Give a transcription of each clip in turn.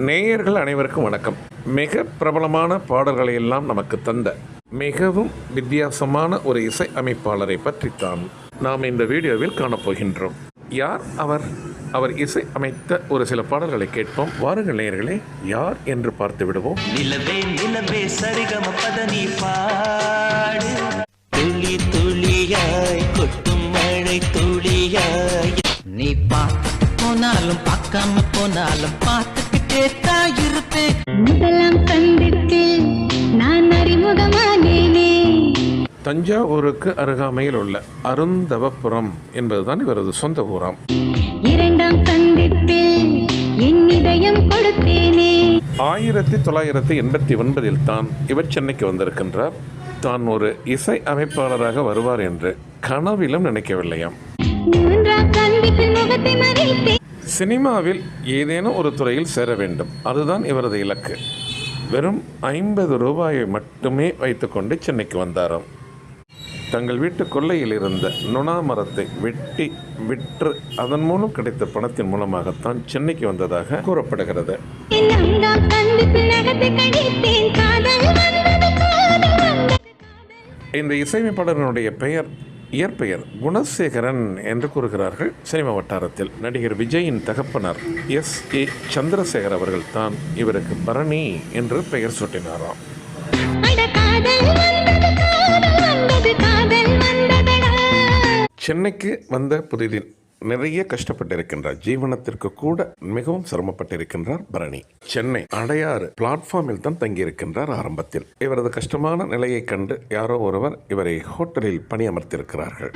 நேயர்கள் அனைவருக்கும் வணக்கம். மிக பிரபலமான பாடல்களை எல்லாம் நமக்கு தந்த மிகவும் வித்தியாசமான ஒரு இசை அமைப்பாளரை பற்றித்தான் நாம் இந்த வீடியோவில் காணப்போகின்றோம். யார் அவர்? அவர் இசை அமைத்த ஒரு சில பாடல்களை கேட்போம். வாருங்கள் நேயர்களே, யார் என்று பார்த்து விடுவோம். நிலவே நிலவே சரிகம பதனி பாடு, துளி துளியாய் கொட்டும் மழை துளியாய். நீ பார்த்து போனாலும் பார்க்காம போனாலும் பார்த்துக்கிட்டே தான் இருப்பேன். முதலாம் சந்தித்து நான் அறிமுகமானேனே. தஞ்சாவூருக்கு அருகாமையில் உள்ள அருந்தவபுரம் என்பதுதான் இவரது சொந்த ஊராம். இரண்டாம் சந்திப்பில் என் இதயம் கொடுத்தேனே. 1989 தான் இவர் சென்னைக்கு வந்திருக்கின்றார். தான் ஒரு இசை அமைப்பாளராக வருவார் என்று கனவிலும் நினைக்கவில்லையாம். மூன்றாம் சந்திப்பில் முகத்தை மறைத்தேன். சினிமாவில் ஏதேனும் ஒரு துறையில் சேர வேண்டும், அதுதான் இவரது இலக்கு. வெறும் 50 ரூபாயை மட்டுமே வைத்துக்கொண்டு சென்னைக்கு வந்தாராம். தங்கள் வீட்டு கொல்லையில் இருந்த நுணா மரத்தை வெட்டி விற்று அதன் மூலம் கிடைத்த பணத்தின் மூலமாகத்தான் சென்னைக்கு வந்ததாக கூறப்படுகிறது. நான்காம் சந்திப்பில் நகத்தை கடித்தேன். காதல் வந்தது, காதல் வந்தது. இந்த இசையமைப்பாளர்களுடைய இயற்பெயர் குணசேகரன் என்று கூறுகிறார்கள் சினிமா வட்டாரத்தில். நடிகர் விஜயின் தகப்பனார் S.A. சந்திரசேகர் அவர்கள் தான் இவருக்கு பரணி என்று பெயர் சூட்டினாராம். அட காதல் வந்தது, காதல் வந்தது, காதல் வந்ததடா. சென்னைக்கு வந்த புதிதில் நிறைய கஷ்டப்பட்டிருக்கின்றார். ஜீவனத்திற்கு கூட மிகவும் சிரமப்பட்டிருக்கின்றார் பரணி. சென்னை அடையாறு பிளாட்ஃபார்மில் தான் தங்கியிருக்கின்றார் ஆரம்பத்தில். இவரது கஷ்டமான நிலையை கண்டு யாரோ ஒருவர் இவரை ஹோட்டலில் பணியமர்த்தியிருக்கிறார்கள்.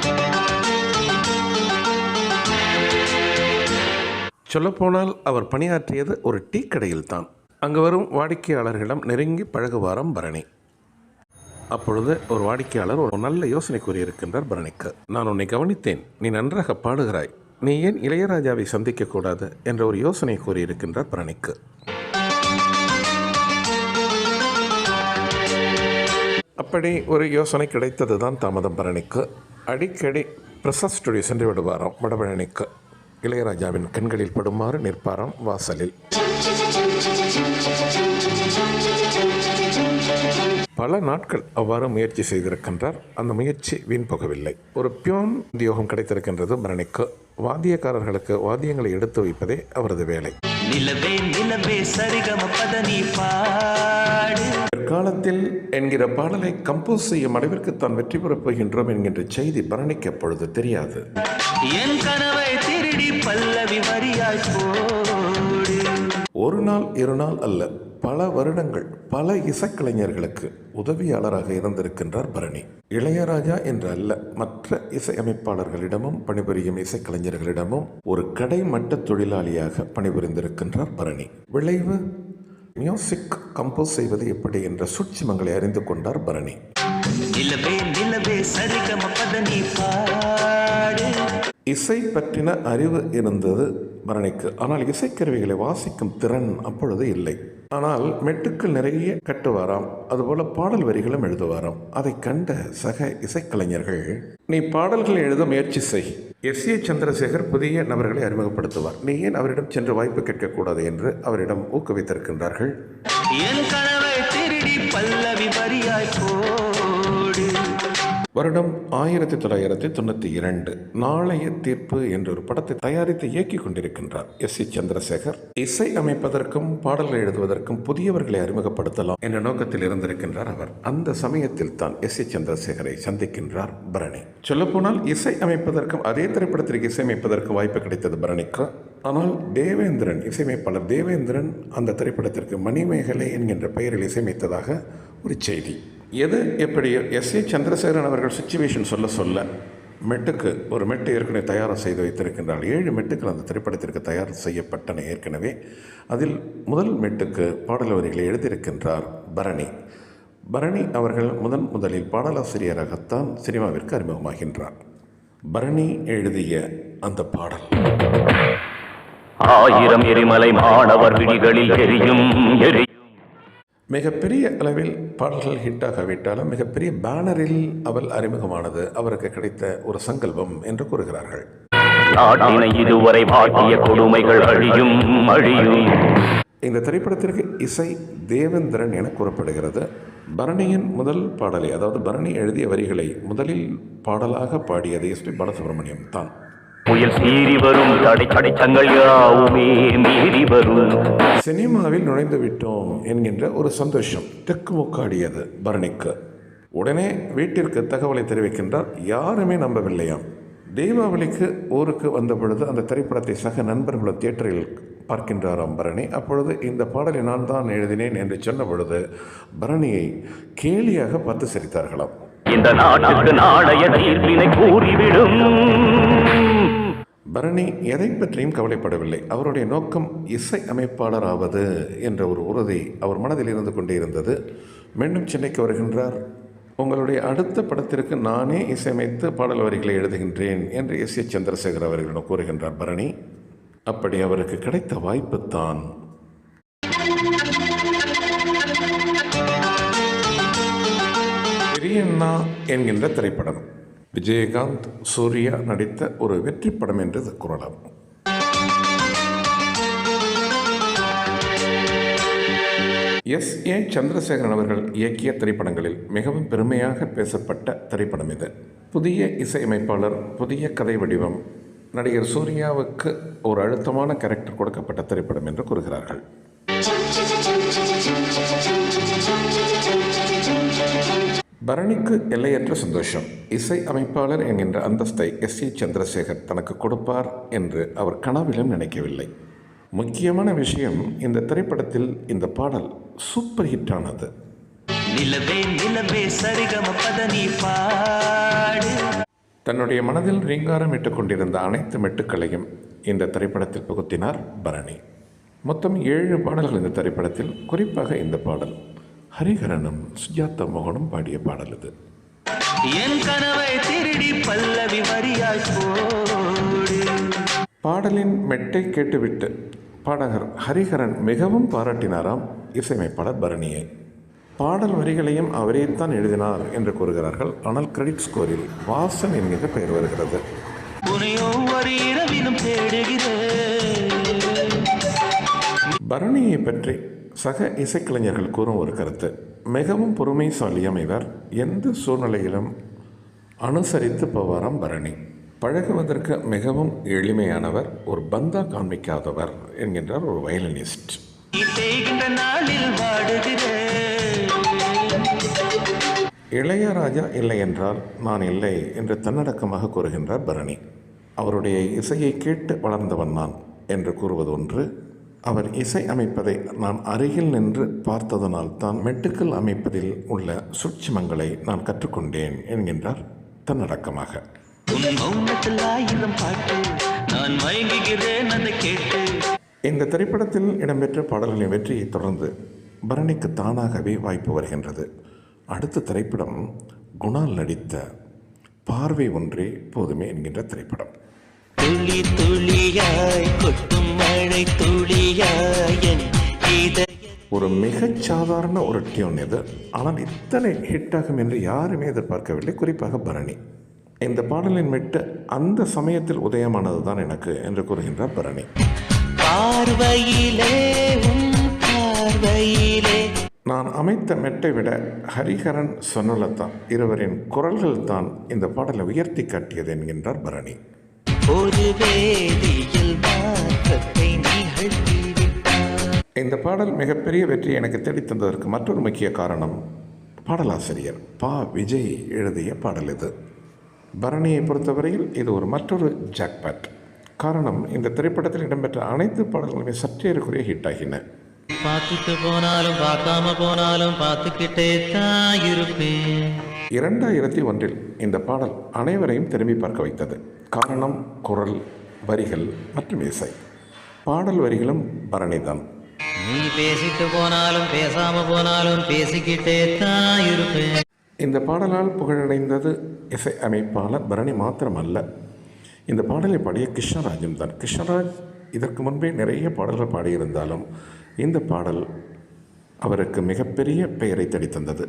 சொல்லப்போனால் அவர் பணியாற்றியது ஒரு டீ கடையில் தான். அங்கு வரும் வாடிக்கையாளர்களிடம் நெருங்கி பழகுவாராம் பரணி. அப்பொழுது ஒரு வாடிக்கையாளர் ஒரு நல்ல யோசனை கூறியிருக்கின்றார் பரணிக்கு. நான் உன்னை கவனித்தேன், நீ நன்றாக பாடுகிறாய், நீ ஏன் இளையராஜாவை சந்திக்கக்கூடாது என்ற ஒரு யோசனை கூறியிருக்கின்றார் பரணிக்கு. அப்படி ஒரு யோசனை கிடைத்தது தான் தாமதம் பரணிக்கு. அடிக்கடி பிரசாத் ஸ்டுடியோ சென்று விடுவாராம் வடபழனிக்கு. இளையராஜாவின் கண்களில் படுமாறு நிற்பாராம் வாசலில். பல நாட்கள் அவ்வாறு முயற்சி செய்திருக்கின்றார். அந்த முயற்சி வீண் போகவில்லை. ஒரு பியோன் உத்தியோகம் கிடைத்திருக்கின்றது பரணிக்கு. வாத்தியக்காரர்களுக்கு வாத்தியங்களை எடுத்து வைப்பதே அவரது வேலை. நிலவே நிலவே சரிகம பதனி பாடு. காலத்தில் என்கிற பாடலை கம்போஸ் செய்யும் அளவிற்கு தான் வெற்றி பெறப் போகின்றோம் என்கின்ற செய்தி பரணிக்கு அப்பொழுது தெரியாது. என் கனவை திருடி பல்லவி வரியாய் போடு. ஒரு நாள் 2 நாள் அல்ல, பல வருடங்கள் பல இசைக்கலைஞர்களுக்கு உதவியாளராக இருந்திருக்கின்றார் பரணி. இளையராஜா என்று அல்ல, மற்ற இசையமைப்பாளர்களிடமும் பணிபுரியும் இசைக்கலைஞர்களிடமும் ஒரு கடைமட்ட தொழிலாளியாக பணிபுரிந்திருக்கின்றார் பரணி. விளைவு, மியூசிக் கம்போஸ் செய்வது எப்படி என்ற சூட்சுமங்களை அறிந்து கொண்டார் பரணி. நிலவே நிலவே சரிகம பதனி பாடு. இசை பற்றின அறிவு இருந்தது பரணிக்கு. ஆனால் இசைக்கருவிகளை வாசிக்கும் திறன் அப்பொழுது இல்லை. ஆனால் மெட்டுக்கள் நிறைய கட்டுவாராம், அதுபோல பாடல் வரிகளும் எழுதுவாராம். அதை கண்ட சக இசைக்கலைஞர்கள், நீ பாடல்களை எழுத முயற்சி செய், S.A. சந்திரசேகர் புதிய நபர்களை அறிமுகப்படுத்துவார், நீ ஏன் அவரிடம் சென்று வாய்ப்பு கேட்கக்கூடாது என்று அவரிடம் ஊக்குவித்திருக்கின்றார்கள். என் கனவை திருடி பல்லவி வரியாய் போடு. வருடம் 1992 நாளைய தீர்ப்பு என்ற ஒரு படத்தை தயாரித்து இயக்கி கொண்டிருக்கின்றார் S.A. சந்திரசேகர். இசை அமைப்பதற்கும் பாடல்கள் எழுதுவதற்கும் புதியவர்களை அறிமுகப்படுத்தலாம் என்ற நோக்கத்தில் இருந்திருக்கின்றார் அவர். அந்த சமயத்தில் தான் S.A. சந்திரசேகரை சந்திக்கின்றார் பரணி. சொல்லப்போனால் இசை அமைப்பதற்கும் அதே திரைப்படத்திற்கு இசையமைப்பதற்கும் வாய்ப்பு கிடைத்தது பரணிக்கு. ஆனால் தேவேந்திரன், இசையமைப்பாளர் தேவேந்திரன் அந்த திரைப்படத்திற்கு மணிமேகலை என்கின்ற பெயரில் இசையமைத்ததாக ஒரு செய்தி. எது எப்படியோ S.A. சந்திரசேகரன் அவர்கள் சிச்சுவேஷன் சொல்ல மெட்டுக்கு ஒரு மெட்டு ஏற்கனவே தயார் செய்து வைத்திருக்கின்றார். 7 மெட்டுக்கள் அந்த திரைப்படத்திற்கு தயார் செய்யப்பட்டன ஏற்கனவே. அதில் முதல் மெட்டுக்கு பாடல் வரிகளை எழுதியிருக்கின்றார் பரணி. பரணி அவர்கள் முதலில் பாடலாசிரியராகத்தான் சினிமாவிற்கு அறிமுகமாகின்றார். பரணி எழுதிய அந்த பாடல், 1000 எரிமலை மாணவர் விழிகளில் எரியும் மிகப்பெரிய அளவில் பாடல்கள் ஹிட்டாகாவிட்டாலும் மிகப்பெரிய பேனரில் அவள் அறிமுகமானது அவருக்கு கிடைத்த ஒரு சங்கல்பம் என்று கூறுகிறார்கள். நாட்டினை இதுவரை வாட்டிய கொடுமைகள் அழியும் அழியும். இந்த திரைப்படத்திற்கு இசை தேவேந்திரன் என கூறப்படுகிறது. பரணியின் முதல் பாடலை, அதாவது பரணி எழுதிய வரிகளை முதலில் பாடலாக பாடியது எஸ்பி பாலசுப்ரமணியம் தான். புயல் சீறி வரும் தடைச்சங்கள் யாவுமே மீறி வரும். சினிமாவில் நுழைந்து விட்டோம் என்கின்ற ஒரு சந்தோஷம் தெக்குமுக்காடியது பரணிக்கு. உடனே வீட்டிற்கு தகவலை தெரிவிக்கின்றார். யாருமே நம்பவில்லையாம். தீபாவளிக்கு ஊருக்கு வந்த பொழுது அந்த திரைப்படத்தை சக நண்பர்களும் தியேட்டரில் பார்க்கின்றாராம் பரணி. அப்பொழுது இந்த பாடலை நான் தான் எழுதினேன் என்று சொன்ன பொழுது பரணியை கேலியாக பார்த்து சிரித்தார்களாம். இந்த நாட்டுக்கு நாளைய தீர்ப்பினை கூறிவிடும். பரணி எதை பற்றியும் கவலைப்படவில்லை. அவருடைய நோக்கம் இசை அமைப்பாளர் ஆவது என்ற ஒரு உறுதி அவர் மனதில் இருந்து கொண்டே இருந்தது. மீண்டும் சென்னைக்கு வருகின்றார். உங்களுடைய அடுத்த படத்திற்கு நானே இசையமைத்து பாடல் வரிகளை எழுதுகின்றேன் என்று எஸ்.ஏ. சந்திரசேகர் அவர்களிடம் கூறுகின்றார் பரணி. அப்படி அவருக்கு கிடைத்த வாய்ப்புத்தான் பெரியண்ணா என்கின்ற திரைப்படம். விஜயகாந்த், சூர்யா நடித்த ஒரு வெற்றி படம் என்று கூறலாம். எஸ்.ஏ. சந்திரசேகரன் அவர்கள் இயக்கிய திரைப்படங்களில் மிகவும் பெருமையாக பேசப்பட்ட திரைப்படம் இது. புதிய இசையமைப்பாளர், புதிய கதை வடிவம், நடிகர் சூர்யாவுக்கு ஒரு அழுத்தமான கேரக்டர் கொடுக்கப்பட்ட திரைப்படம் என்று கூறுகிறார்கள். பரணிக்கு எல்லையற்ற சந்தோஷம். இசை அமைப்பாளர் என்கின்ற அந்தஸ்தை எஸ்.ஏ. சந்திரசேகர் தனக்கு கொடுப்பார் என்று அவர் கனவிலும் நினைக்கவில்லை. முக்கியமான விஷயம், இந்த திரைப்படத்தில் இந்த பாடல் சூப்பர் ஹிட் ஆனது. நிலவே நிலவே சரிகம பதனி பாடு. தன்னுடைய மனதில் ரீங்காரம் இட்டுக் கொண்டிருந்த அனைத்து மெட்டுக்களையும் இந்த திரைப்படத்தில் புகுத்தினார் பரணி. மொத்தம் 7 பாடல்கள் இந்த திரைப்படத்தில். குறிப்பாக இந்த பாடல் ஹரிஹரனும் சுஜாதா மோகனும் பாடிய பாடல் இது. என் கனவை திருடி பல்லவி வரியாய் போடு. பாடலின் மெட்டை கேட்டுவிட்டு பாடகர் ஹரிஹரன் மிகவும் பாராட்டினாராம் இசையமைப்பாளர் பரணியை. பாடல் வரிகளையும் அவரே தான் எழுதினார் என்று கூறுகிறார்கள். ஆனால் கிரெடிட் ஸ்கோரில் வாசன் என்கிற பெயர் வருகிறது. பரணியை பற்றி சக இசைக்கலைஞர்கள் கூறும் ஒரு கருத்து, மிகவும் பொறுமைசாலியாம் இவர். எந்த சூழ்நிலையிலும் அனுசரித்து போவாராம் பரணி. பழகுவதற்கு மிகவும் எளிமையானவர், ஒரு பந்தா காண்பிக்காதவர் என்கின்றார் ஒரு வயலினிஸ்ட். இளையராஜா இல்லை என்றால் நான் இல்லை என்று தன்னடக்கமாக கூறுகின்றார் பரணி. அவருடைய இசையை கேட்டு வளர்ந்தவன் நான் என்று கூறுவது ஒன்று, அவர் இசை அமைப்பதை நான் அருகில் நின்று பார்த்ததனால் தான் மெட்டுக்கள் அமைப்பதில் உள்ள சூட்சுமங்களை நான் கற்றுக்கொண்டேன் என்கின்றார் தன்னடக்கமாக. இந்த திரைப்படத்தில் இடம்பெற்ற பாடல்களின் வெற்றியை தொடர்ந்து பரணிக்கு தானாகவே வாய்ப்பு வருகின்றது. அடுத்த திரைப்படம் குணால் நடித்த பார்வை ஒன்றே போதுமே என்கின்ற திரைப்படம். துளி துளியாய் கொட்டும் மழை துளியாய். ஒரு மிகச் சாதாரண ஒரு டியூன் இது. ஆனால் இத்தனை ஹிட் ஆகும் என்று யாருமே எதிர்பார்க்கவில்லை, குறிப்பாக பரணி. இந்த பாடலின் மெட்டு அந்த சமயத்தில் உதயமானது தான் எனக்கு என்று கூறுகின்றார் பரணி. நான் அமைத்த மெட்டை விட ஹரிஹரன், சொன்னலதா இருவரின் குரல்கள் தான் இந்த பாடலை உயர்த்தி காட்டியது என்கின்றார் பரணி. இந்த பாடல் மிகப்பெரிய வெற்றி எனக்கு தேடித்தந்ததற்கு மற்றொரு முக்கிய காரணம் பாடலாசிரியர் பா. விஜய் எழுதிய பாடல் இது. பரணியை பொறுத்தவரையில் இது ஒரு மற்றொரு ஜாக்பாட். காரணம், இந்த திரைப்படத்தில் இடம்பெற்ற அனைத்து பாடல்களுமே சற்றேறக்குரிய ஹிட் ஆகின. பார்த்துட்டு போனாலும் பார்க்காம போனாலும் பார்த்துக்கிட்டே தான் இருப்பேன். 2001 இந்த பாடல் அனைவரையும் திரும்பி பார்க்க வைத்தது. காரணம், குரல், வரிகள் மற்றும் இசை. பாடல் வரிகளும் பரணிதான். நீ பேசிட்டு போனாலும் பேசாம போனாலும் பேசிக்கிட்டே தான் இருப்பேன். இந்த பாடலால் புகழடைந்தது இசை அமைப்பாளர் பரணி மாத்திரமல்ல, இந்த பாடலை பாடிய கிருஷ்ணராஜும் தான். கிருஷ்ணராஜ் இதற்கு முன்பே நிறைய பாடல்கள் பாடியிருந்தாலும் இந்த பாடல் அவருக்கு மிகப்பெரிய பெயரை தேடித்தந்தது.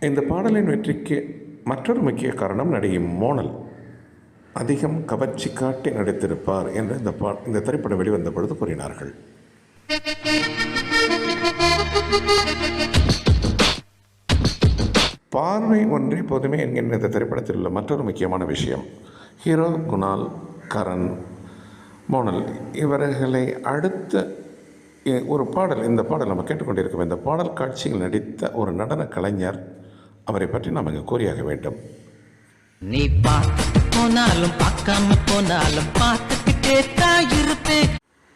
இந்த பாடலின் வெற்றிக்கு மற்றொரு முக்கிய காரணம் நடிகை மோனல் அதிகம் கவர்ச்சி காட்டி நடித்திருப்பார் என்று இந்த திரைப்படம் வெளிவந்த பொழுது கூறினார்கள். பார்வை ஒன்றே போதுமே என்கின்ற இந்த திரைப்படத்தில் உள்ள மற்றொரு முக்கியமான விஷயம், ஹீரோ குணால், கரண், மோனல் இவர்களை அடுத்த ஒரு பாடல், இந்த பாடல் நம்ம கேட்டுக்கொண்டிருக்கோம். இந்த பாடல் காட்சியில் நடித்த ஒரு நடன கலைஞர், அவரை பற்றி நாம் இங்கே கூறியாக வேண்டும். நீ பார்த்துட்டு போனாலும் பார்க்காம போனாலும் பார்த்துக்கிட்டே தான் இருப்பேன்.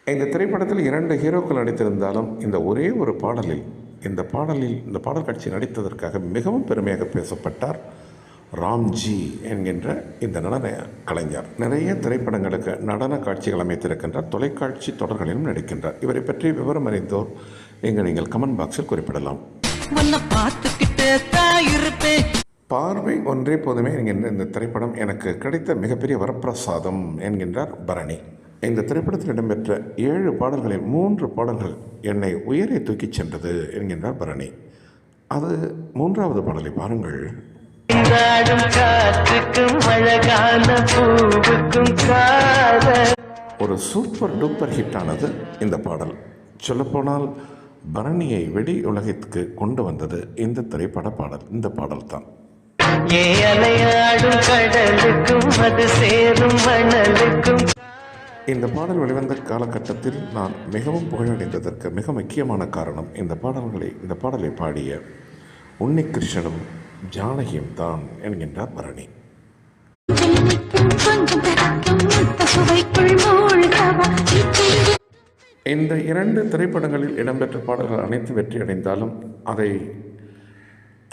இந்த திரைப்படத்தில் 2 ஹீரோக்கள் நடித்திருந்தாலும் இந்த ஒரே ஒரு பாடலில் இந்த பாடல் காட்சி நடித்ததற்காக மிகவும் பெருமையாக பேசப்பட்டார் ராம்ஜி என்கின்ற இந்த நடன கலைஞர். நிறைய திரைப்படங்களுக்கு நடன காட்சிகள் அமைத்திருக்கின்றார், தொலைக்காட்சி தொடர்களிலும் நடிக்கின்றார். இவரை பற்றி விவரம் அறிந்தோர் இங்கு நீங்கள் கமெண்ட் பாக்ஸில் குறிப்பிடலாம். பார்வை ஒன்றே போதுமே என்கின்ற இந்த திரைப்படம் எனக்கு கிடைத்த மிகப்பெரிய வரப்பிரசாதம் என்கின்றார் பரணி. இந்த திரைப்படத்தில் இடம்பெற்ற 7 பாடல்களில் 3 பாடல்கள் என்னை உயரே தூக்கிச் சென்றது என்கின்றார் பரணி. அது 3வது பாடலை பாருங்கள். ஒரு சூப்பர் டூப்பர் ஹிட்டானது இந்த பாடல். சொல்லப்போனால் பரணியை வெளி உலகிற்கு கொண்டு வந்தது இந்த திரைப்பட பாடல், இந்த பாடல் தான். இந்த பாடல் வெளிவந்த காலகட்டத்தில் நான் மிகவும் புகழடைந்ததற்கு மிக முக்கியமான காரணம் இந்த பாடலை பாடிய உன்னிகிருஷ்ணனும் ஜானகியும் தான் என்கின்றார் பரணி. இந்த 2 திரைப்படங்களில் இடம்பெற்ற பாடல்கள் அனைத்து வெற்றியடைந்தாலும் அதை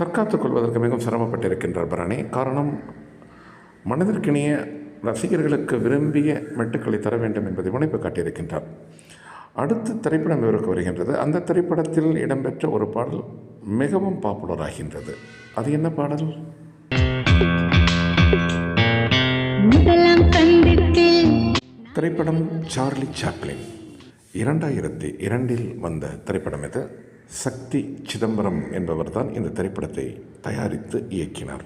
தற்காத்துக் கொள்வதற்கு மிகவும் சிரமப்பட்டிருக்கின்றார் பரணி. காரணம், மனதிற்கினிய ரசிகர்களுக்கு விரும்பிய மெட்டுக்களை தர வேண்டும் என்பதை முனைப்பு காட்டியிருக்கின்றார். அடுத்த திரைப்படம் இவருக்கு வருகின்றது. அந்த திரைப்படத்தில் இடம்பெற்ற ஒரு பாடல் மிகவும் பாப்புலர் ஆகின்றது. அது என்ன பாடல்? திரைப்படம் சார்லி சாப்ளின். 2002இல் வந்த திரைப்படம் இது. சக்தி சிதம்பரம் என்பவர் தான் இந்த திரைப்படத்தை தயாரித்து இயக்கினார்.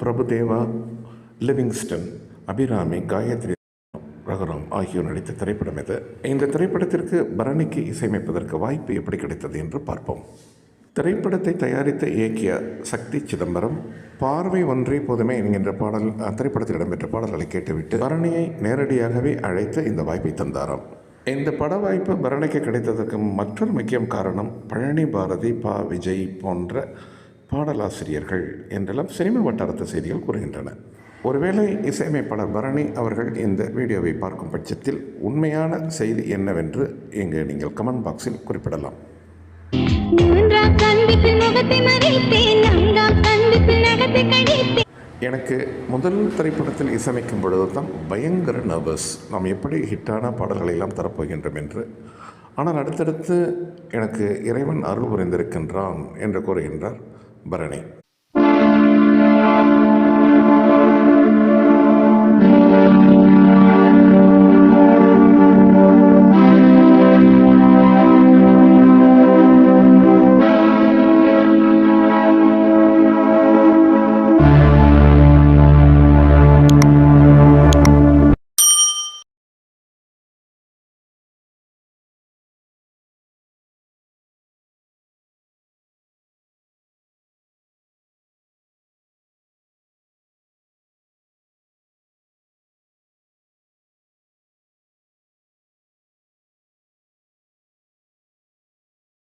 பிரபுதேவா, லிவிங்ஸ்டன், அபிராமி, காயத்ரி, ரகுராம் ஆகியோர் நடித்த திரைப்படம் இது. இந்த திரைப்படத்திற்கு பரணிக்கு இசையமைப்பதற்கு வாய்ப்பு எப்படி கிடைத்தது என்று பார்ப்போம். திரைப்படத்தை தயாரித்து இயக்கிய சக்தி சிதம்பரம் பார்வை ஒன்றே போதுமே என்கின்ற திரைப்படத்தில் இடம்பெற்ற பாடல்களை கேட்டுவிட்டு பரணியை நேரடியாகவே அழைத்து இந்த வாய்ப்பை தந்தாராம். இந்த பட வாய்ப்பு பரணிக்கு கிடைத்ததற்கு மற்றொரு முக்கிய காரணம் பழனி பாரதி, பா விஜய் போன்ற பாடலாசிரியர்கள் என்றெல்லாம் சினிமா வட்டாரத்து செய்திகள் கூறுகின்றன. ஒருவேளை இசையமைப்பாளர் பரணி அவர்கள் இந்த வீடியோவை பார்க்கும் பட்சத்தில் உண்மையான செய்தி என்னவென்று இங்கு நீங்கள் கமெண்ட் பாக்ஸில் குறிப்பிடலாம். எனக்கு முதல் திரைப்படத்தில் இசையமைக்கும் பொழுது தான் பயங்கர நர்வஸ், நாம் எப்படி ஹிட்டான பாடல்களை எல்லாம் தரப்போகின்றோம் என்று. ஆனால் அடுத்தடுத்து எனக்கு இறைவன் அருள் புரிந்திருக்கின்றான் என்று கூறுகின்றார் பரணி.